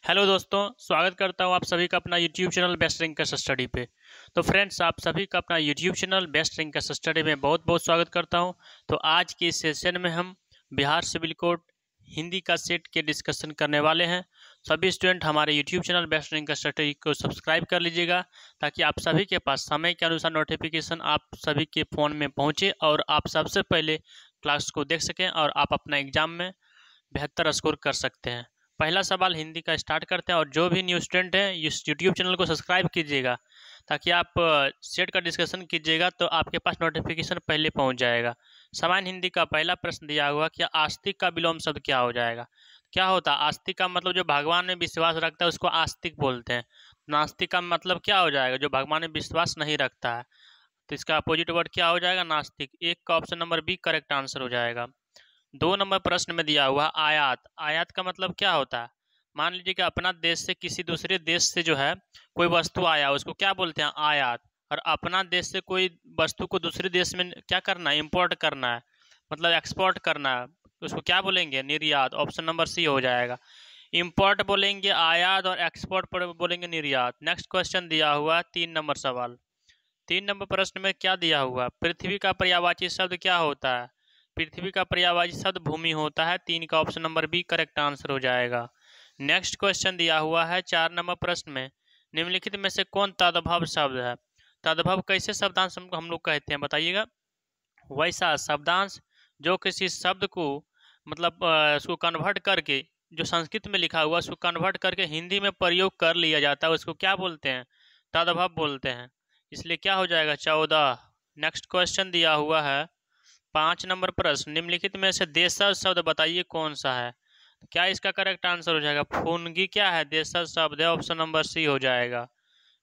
Hello दोस्तों, स्वागत करता हूं आप सभी का अपना YouTube channel best rankers study पे। तो फ्रेंड्स, आप सभी का अपना YouTube channel best rankers study में बहुत बहुत स्वागत करता हूं। तो आज के इस सेशन में हम बिहार सिविल कोड हिंदी का सेट के डिस्कशन करने वाले हैं। सभी स्टूडेंट हमारे YouTube channel best rankers study को सब्सक्राइब कर लीजिएगा, ताकि आप सभी के पास समय के अनुसार नोटिफिकेशन आप सभी के फ़ोन में पहुँचे और आप सबसे पहले क्लास को देख सकें और आप अपना एग्जाम में बेहतर स्कोर कर सकते हैं। पहला सवाल हिंदी का स्टार्ट करते हैं, और जो भी न्यू स्टूडेंट हैं इस यूट्यूब चैनल को सब्सक्राइब कीजिएगा, ताकि आप सेट का डिस्कशन कीजिएगा तो आपके पास नोटिफिकेशन पहले पहुंच जाएगा। सामान्य हिंदी का पहला प्रश्न दिया हुआ कि आस्तिक का विलोम शब्द क्या हो जाएगा। क्या होता है आस्तिक का मतलब? जो भगवान में विश्वास रखता है उसको आस्तिक बोलते हैं। नास्तिक का मतलब क्या हो जाएगा? जो भगवान में विश्वास नहीं रखता है। तो इसका अपोजिट वर्ड क्या हो जाएगा? नास्तिक। एक का option number B correct answer हो जाएगा। 2 नंबर प्रश्न में दिया हुआ आयात। आयात का मतलब क्या होता है? मान लीजिए कि अपना देश से किसी दूसरे देश से जो है कोई वस्तु आया, उसको क्या बोलते हैं? आयात। और अपना देश से कोई वस्तु को दूसरे देश में क्या करना है? इंपोर्ट करना है, मतलब एक्सपोर्ट करना है, उसको क्या बोलेंगे? निर्यात। ऑप्शन नंबर सी हो जाएगा। इंपोर्ट बोलेंगे आयात और एक्सपोर्ट पर बोलेंगे निर्यात। नेक्स्ट क्वेश्चन दिया हुआ 3 नंबर सवाल। 3 नंबर प्रश्न में क्या दिया हुआ? पृथ्वी का पर्यायवाची शब्द क्या होता है? पृथ्वी का पर्यायवाची शब्द भूमि होता है। 3 का option number B correct answer हो जाएगा। नेक्स्ट क्वेश्चन दिया हुआ है 4 नंबर प्रश्न में, निम्नलिखित में से कौन तद्भव शब्द है? तद्भव कैसे शब्दांश हम लोग कहते हैं बताइएगा? वैसा शब्दांश जो किसी शब्द को मतलब उसको कन्वर्ट करके, जो संस्कृत में लिखा हुआ उसको कन्वर्ट करके हिंदी में प्रयोग कर लिया जाता है, उसको क्या बोलते हैं? तद्भव बोलते हैं। इसलिए क्या हो जाएगा? 14। नेक्स्ट क्वेश्चन दिया हुआ है 5 नंबर प्रश्न, निम्नलिखित में से देशज शब्द बताइए कौन सा है? तो क्या इसका करेक्ट आंसर हो जाएगा? फुनगी क्या है? देशज शब्द है। ऑप्शन नंबर सी हो जाएगा।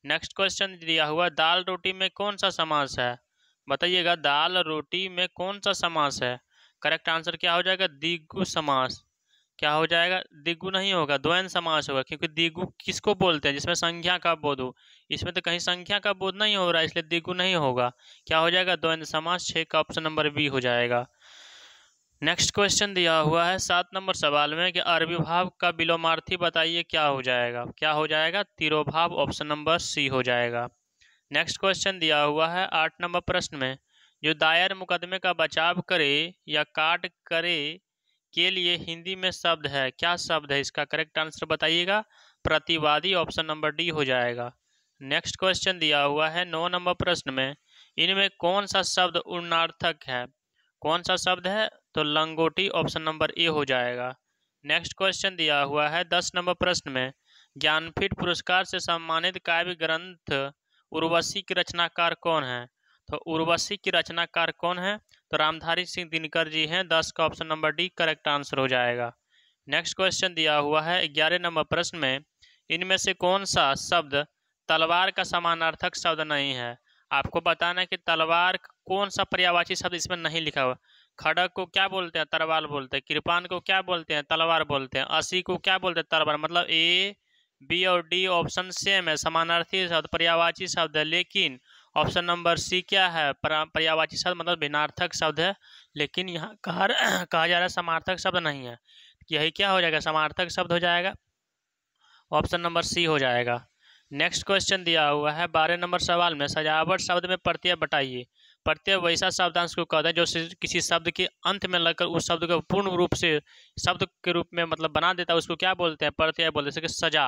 नेक्स्ट क्वेश्चन दिया हुआ दाल रोटी में कौन सा समास है? बताइएगा, दाल रोटी में कौन सा समास है? करेक्ट आंसर क्या हो जाएगा? द्विगु समास। क्या हो जाएगा? द्विगु नहीं होगा, द्वंद्व समास होगा, क्योंकि द्विगु किसको बोलते हैं? जिसमें संख्या का बोध हो। इसमें तो कहीं संख्या का बोध नहीं हो रहा है, इसलिए द्विगु नहीं होगा। क्या हो जाएगा? द्वंद्व समास। 6 का ऑप्शन नंबर बी हो जाएगा। नेक्स्ट क्वेश्चन दिया हुआ है 7 नंबर सवाल में कि अविर्भाव का विलोमार्थी बताइए क्या हो जाएगा? क्या हो जाएगा? तिरोभाव। ऑप्शन नंबर सी हो जाएगा। नेक्स्ट क्वेश्चन दिया हुआ है 8 नंबर प्रश्न में, जो दायर मुकदमे का बचाव करे या काट करे के लिए हिंदी में शब्द है, क्या शब्द है? इसका करेक्ट आंसर बताइएगा। प्रतिवादी। ऑप्शन नंबर डी हो जाएगा। नेक्स्ट क्वेश्चन दिया हुआ है 9 नंबर प्रश्न में, इनमें कौन सा शब्द उन्नार्थक है? कौन सा शब्द है? तो लंगोटी। ऑप्शन नंबर ए हो जाएगा। नेक्स्ट क्वेश्चन दिया हुआ है 10 नंबर प्रश्न में, ज्ञानपीठ पुरस्कार से सम्मानित काव्य ग्रंथ उर्वशी के रचनाकार कौन है? तो उर्वशी की रचनाकार कौन है? तो रामधारी सिंह दिनकर जी हैं। 10 का option number D correct answer हो जाएगा। नेक्स्ट क्वेश्चन दिया हुआ है 11 नंबर प्रश्न में, इनमें से कौन सा शब्द तलवार का समानार्थक शब्द नहीं है? आपको बताना है कि तलवार कौन सा पर्यायवाची शब्द इसमें नहीं लिखा हुआ। खड़ग को क्या बोलते हैं? तलवार बोलते हैं। कृपान को क्या बोलते हैं? तलवार बोलते हैं। असी को क्या बोलते हैं? तलवार। मतलब ए, बी और डी ऑप्शन सेम है, समानार्थी शब्द, पर्यायवाची शब्द है। लेकिन ऑप्शन नंबर सी क्या है? पर्यायवाची शब्द मतलब भिन्नार्थक शब्द है, लेकिन यहाँ कहा कहा जा रहा है समार्थक शब्द नहीं है। यही क्या हो जाएगा? समार्थक शब्द हो जाएगा। ऑप्शन नंबर सी हो जाएगा। नेक्स्ट क्वेश्चन दिया हुआ है 12 नंबर सवाल में, सजावट शब्द में प्रत्यय बताइए। प्रत्यय वैसा शब्दांश को कहते हैं जो किसी शब्द के अंत में लगकर उस शब्द को पूर्ण रूप से शब्द के रूप में मतलब बना देता है, उसको क्या बोलते हैं? प्रत्यय बोलते हैं। जैसे कि सजा,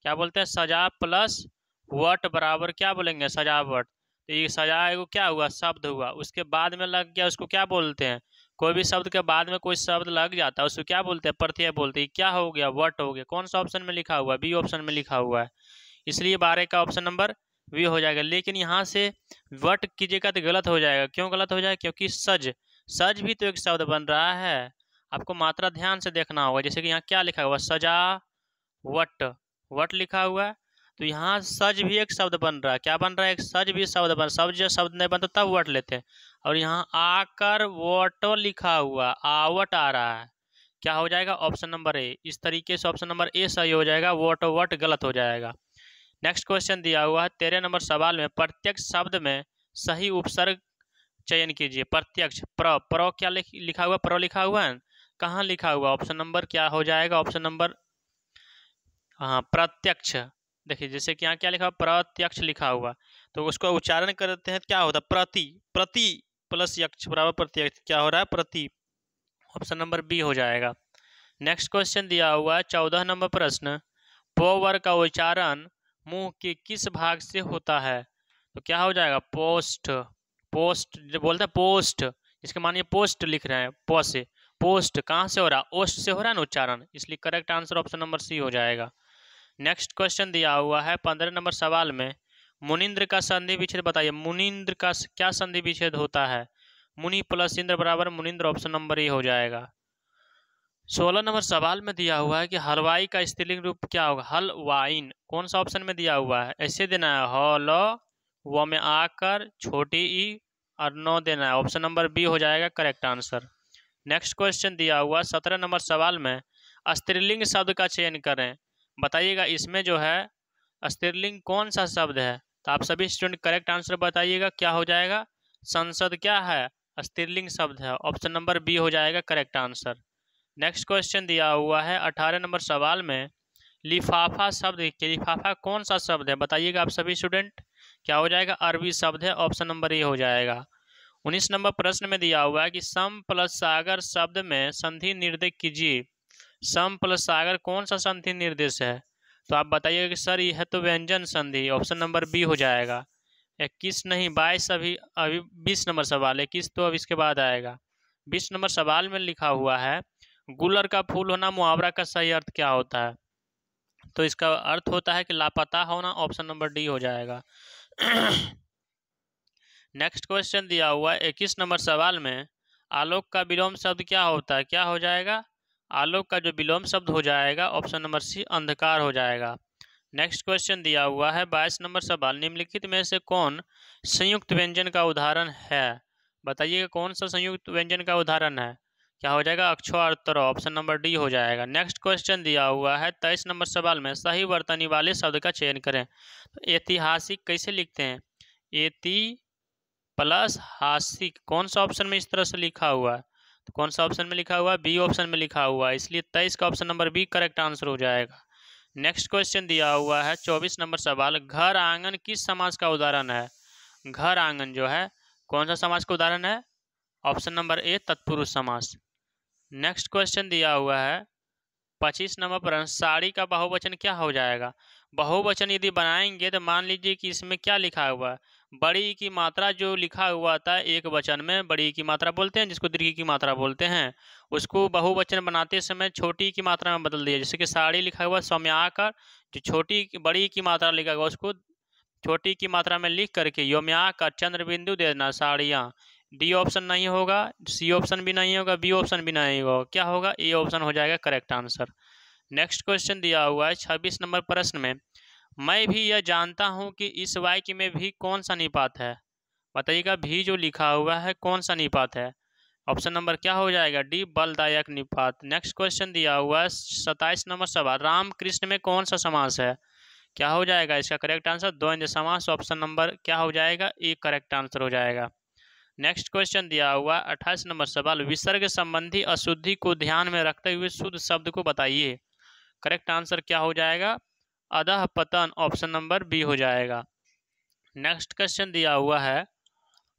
क्या बोलते हैं? सजा प्लस वट बराबर क्या बोलेंगे? सजावट। तो ये सजा एगो क्या हुआ? शब्द हुआ, उसके बाद में लग गया, उसको क्या बोलते हैं? कोई भी शब्द के बाद में कोई शब्द लग जाता है उसको क्या बोलते हैं? प्रत्यय बोलते हैं। क्या हो गया? वट हो गया। कौन सा ऑप्शन में लिखा हुआ है? बी ऑप्शन में लिखा हुआ है। इसलिए 12 का ऑप्शन नंबर बी हो जाएगा। लेकिन यहाँ से वट कीजिएगा तो गलत हो जाएगा। क्यों गलत हो जाएगा? क्योंकि सज, सज भी तो एक शब्द बन रहा है। आपको मात्रा ध्यान से देखना होगा। जैसे कि यहाँ क्या लिखा हुआ? सजा वट, वट लिखा हुआ है, तो यहाँ सज भी एक शब्द बन रहा है। क्या बन रहा है? एक सज भी शब्द बन, सब जो शब्द नहीं बनता तब वट लेते हैं। और यहाँ आकर वट लिखा हुआ, आवट आ रहा है। क्या हो जाएगा? Option number A. इस तरीके से ऑप्शन नंबर ए सही हो जाएगा, वट वट गलत हो जाएगा। नेक्स्ट क्वेश्चन दिया हुआ है 13 नंबर सवाल में, प्रत्यक्ष शब्द में सही उपसर्ग चयन कीजिए। प्रत्यक्ष, प्र क्या लिखा हुआ? प्र लिखा हुआ है, कहाँ लिखा हुआ? ऑप्शन नंबर क्या हो जाएगा? ऑप्शन नंबर हाँ, प्रत्यक्ष। देखिए जैसे कि यहाँ क्या लिखा हुआ, प्रत्यक्ष लिखा हुआ, तो उसको उच्चारण करते हैं क्या होता है, प्रति, प्रति प्लस यक्ष बराबर प्रत्यक्ष, क्या हो रहा है, प्रति। ऑप्शन नंबर बी हो जाएगा। नेक्स्ट क्वेश्चन दिया हुआ है 14 नंबर प्रश्न, प वर्ग का उच्चारण मुंह के किस भाग से होता है? तो क्या हो जाएगा, पोस्ट। पोस्ट जो बोलते हैं पोस्ट, इसके मानिए पोस्ट लिख रहे हैं, प से पोस्ट कहाँ से हो रहा है, ओस्ट से हो रहा है ना उच्चारण, इसलिए correct answer option number C हो जाएगा। नेक्स्ट क्वेश्चन दिया हुआ है 15 नंबर सवाल में, मुनिंद्र का संधि विच्छेद बताइए। मुनिंद्र का क्या संधि विच्छेद होता है? मुनि प्लस इंद्र बराबर मुनिंद्र, ऑप्शन नंबर ए हो जाएगा। 16 नंबर सवाल में दिया हुआ है कि हलवाई का स्त्रीलिंग रूप क्या होगा, हलवाइन। कौन सा ऑप्शन में दिया हुआ है, ऐसे देना है, हल व में आकर छोटी ई और नो देना है, ऑप्शन नंबर बी हो जाएगा करेक्ट आंसर। नेक्स्ट क्वेश्चन दिया हुआ 17 नंबर सवाल में, स्त्रीलिंग शब्द का चयन करें। बताइएगा इसमें जो है स्त्रीलिंग कौन सा शब्द है, तो आप सभी स्टूडेंट करेक्ट आंसर बताइएगा, क्या हो जाएगा, संसद क्या है, स्त्रीलिंग शब्द है, ऑप्शन नंबर बी हो जाएगा करेक्ट आंसर। नेक्स्ट क्वेश्चन दिया हुआ है 18 नंबर सवाल में, लिफाफा शब्द के लिफाफा कौन सा शब्द है, बताइएगा आप सभी स्टूडेंट, क्या हो जाएगा, अरबी शब्द है, ऑप्शन नंबर ए हो जाएगा। 19 नंबर प्रश्न में दिया हुआ है कि सम प्लस सागर शब्द में संधि निर्देश कीजिए। सम प्लस सागर कौन सा संधि निर्देश है, तो आप बताइएगा कि सर यह तो व्यंजन संधि, ऑप्शन नंबर बी हो जाएगा। 21 नहीं 22 अभी 20 नंबर सवाल है, 21 तो अब इसके बाद आएगा। 20 नंबर सवाल में लिखा हुआ है, गुलर का फूल होना मुहावरा का सही अर्थ क्या होता है? तो इसका अर्थ होता है कि लापता होना, ऑप्शन नंबर डी हो जाएगा। नेक्स्ट क्वेश्चन दिया हुआ है 21 नंबर सवाल में, आलोक का विलोम शब्द क्या होता है, क्या हो जाएगा, आलोक का जो विलोम शब्द हो जाएगा ऑप्शन नंबर सी अंधकार हो जाएगा। नेक्स्ट क्वेश्चन दिया हुआ है 22 नंबर सवाल, निम्नलिखित में से कौन संयुक्त व्यंजन का उदाहरण है? बताइएगा कौन सा संयुक्त व्यंजन का उदाहरण है, क्या हो जाएगा, अक्षर, ऑप्शन नंबर डी हो जाएगा। नेक्स्ट क्वेश्चन दिया हुआ है 23 नंबर सवाल में, सही वर्तनी वाले शब्द का चयन करें। तो ऐतिहासिक कैसे लिखते हैं, एति प्लस हासिक, कौन सा ऑप्शन में इस तरह से लिखा हुआ है, तो कौन सा ऑप्शन में लिखा हुआ है, बी ऑप्शन में लिखा हुआ है, इसलिए 23 का option number B correct answer हो जाएगा। नेक्स्ट क्वेश्चन दिया हुआ है 24 नंबर सवाल, घर आंगन किस समास का उदाहरण है? घर आंगन जो है कौन सा समास का उदाहरण है, ऑप्शन नंबर ए तत्पुरुष समास। नेक्स्ट क्वेश्चन दिया हुआ है 25 नंबर प्रश्न, साड़ी का बहुवचन क्या हो जाएगा? बहुवचन यदि बनाएंगे तो मान लीजिए कि इसमें क्या लिखा हुआ है, बड़ी की मात्रा जो लिखा हुआ था एक वचन में, बड़ी की मात्रा बोलते हैं जिसको दीर्घ की मात्रा बोलते हैं, उसको बहुवचन बनाते समय छोटी की मात्रा में बदल दिया। जैसे कि साड़ी लिखा हुआ सौम्याकर, जो छोटी बड़ी की मात्रा लिखा हुआ उसको छोटी की मात्रा में लिख करके योम्याकर चंद्र बिंदु दे देना, साड़ियाँ। डी ऑप्शन नहीं होगा, सी ऑप्शन भी नहीं होगा, बी ऑप्शन भी नहीं होगा, क्या होगा, ए ऑप्शन हो जाएगा करेक्ट आंसर। नेक्स्ट क्वेश्चन दिया हुआ है 26 नंबर प्रश्न में, मैं भी यह जानता हूं कि इस वाक्य में भी कौन सा निपात है। बताइएगा भी जो लिखा हुआ है कौन सा निपात है, ऑप्शन नंबर क्या हो जाएगा, डी बलदायक निपात। नेक्स्ट क्वेश्चन दिया हुआ है 27 नंबर सवाल, राम कृष्ण में कौन सा समास है, क्या हो जाएगा इसका करेक्ट आंसर, द्वंद्व समास, ऑप्शन नंबर क्या हो जाएगा, ए करेक्ट आंसर हो जाएगा। नेक्स्ट क्वेश्चन दिया हुआ 28 नंबर सवाल, विसर्ग संबंधी अशुद्धि को ध्यान में रखते हुए शुद्ध शब्द को बताइए। करेक्ट आंसर क्या हो जाएगा, अधः पतन, ऑप्शन नंबर बी हो जाएगा। नेक्स्ट क्वेश्चन दिया हुआ है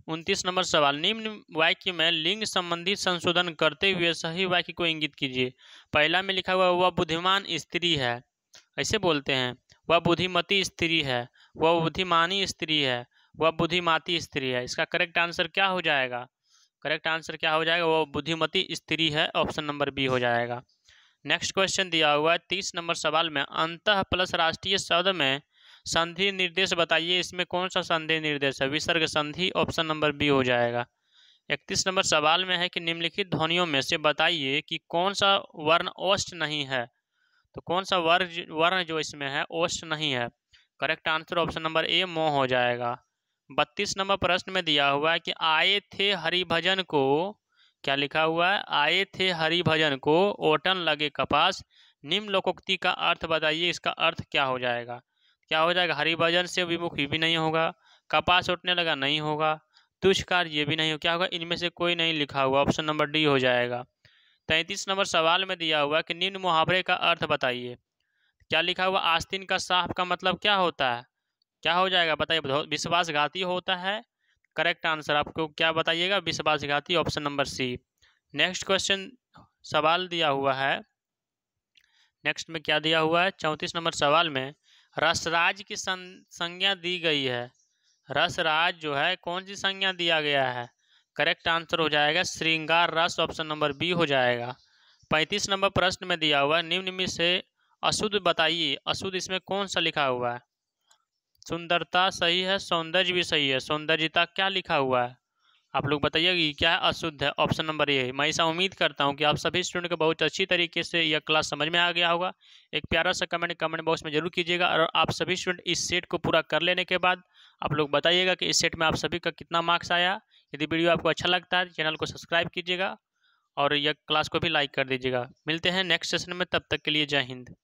29 नंबर सवाल, निम्न वाक्य में लिंग संबंधी संशोधन करते हुए सही वाक्य को इंगित कीजिए। पहला में लिखा हुआ वह बुद्धिमान स्त्री है, ऐसे बोलते हैं, वह बुद्धिमती स्त्री है, वह बुद्धिमानी स्त्री है, वह बुद्धिमाती स्त्री है, इसका करेक्ट आंसर क्या हो जाएगा, करेक्ट आंसर क्या हो जाएगा, वह बुद्धिमती स्त्री है, ऑप्शन नंबर बी हो जाएगा। नेक्स्ट क्वेश्चन दिया हुआ है 30 नंबर सवाल में, अंतः प्लस राष्ट्रीय शब्द में संधि निर्देश बताइए, इसमें कौन सा संधि निर्देश है, विसर्ग संधि, ऑप्शन नंबर बी हो जाएगा। 31 नंबर सवाल में है कि निम्नलिखित ध्वनियों में से बताइए कि कौन सा वर्ण ओष्ठ नहीं है। तो कौन सा वर्ण जो इसमें है ओष्ठ नहीं है, correct answer option number A मोह हो जाएगा। 32 नंबर प्रश्न में दिया हुआ है कि आए थे हरिभजन को, क्या लिखा हुआ है, आए थे हरिभजन को ओटन लगे कपास, निम्न लोकोक्ति का अर्थ बताइए, इसका अर्थ क्या हो जाएगा, क्या हो जाएगा, हरिभजन से विमुख भी नहीं होगा, कपास उठने लगा नहीं होगा, तुष्कार ये भी नहीं हो, क्या होगा, इनमें से कोई नहीं लिखा हुआ, ऑप्शन नंबर डी हो जाएगा। 33 नंबर सवाल में दिया हुआ कि निम्न मुहावरे का अर्थ बताइए, क्या लिखा हुआ, आस्तीन का साफ का मतलब क्या होता है, क्या हो जाएगा बताइए, विश्वासघाती होता है। करेक्ट आंसर आपको क्या बताइएगा, विश्वासघाती, option number C. Next question सवाल दिया हुआ है, नेक्स्ट में क्या दिया हुआ है, 34 नंबर सवाल में रसराज की संज्ञा दी गई है। रसराज जो है कौन सी संज्ञा दिया गया है, करेक्ट आंसर हो जाएगा श्रृंगार रस, ऑप्शन नंबर बी हो जाएगा। 35 नंबर प्रश्न में दिया हुआ है, निम्न में से अशुद्ध बताइए, अशुद्ध इसमें कौन सा लिखा हुआ है। सुंदरता सही है, सौंदर्य भी सही है, सौंदर्यता क्या लिखा हुआ है, आप लोग बताइए कि क्या है, अशुद्ध है, ऑप्शन नंबर ए। मैं ऐसा उम्मीद करता हूं कि आप सभी स्टूडेंट को बहुत अच्छी तरीके से यह क्लास समझ में आ गया होगा। एक प्यारा सा कमेंट बॉक्स में जरूर कीजिएगा, और आप सभी स्टूडेंट इस सेट को पूरा कर लेने के बाद आप लोग बताइएगा कि इस सेट में आप सभी का कितना मार्क्स आया। यदि वीडियो आपको अच्छा लगता है चैनल को सब्सक्राइब कीजिएगा और यह क्लास को भी लाइक कर दीजिएगा। मिलते हैं नेक्स्ट सेशन में, तब तक के लिए जय हिंद।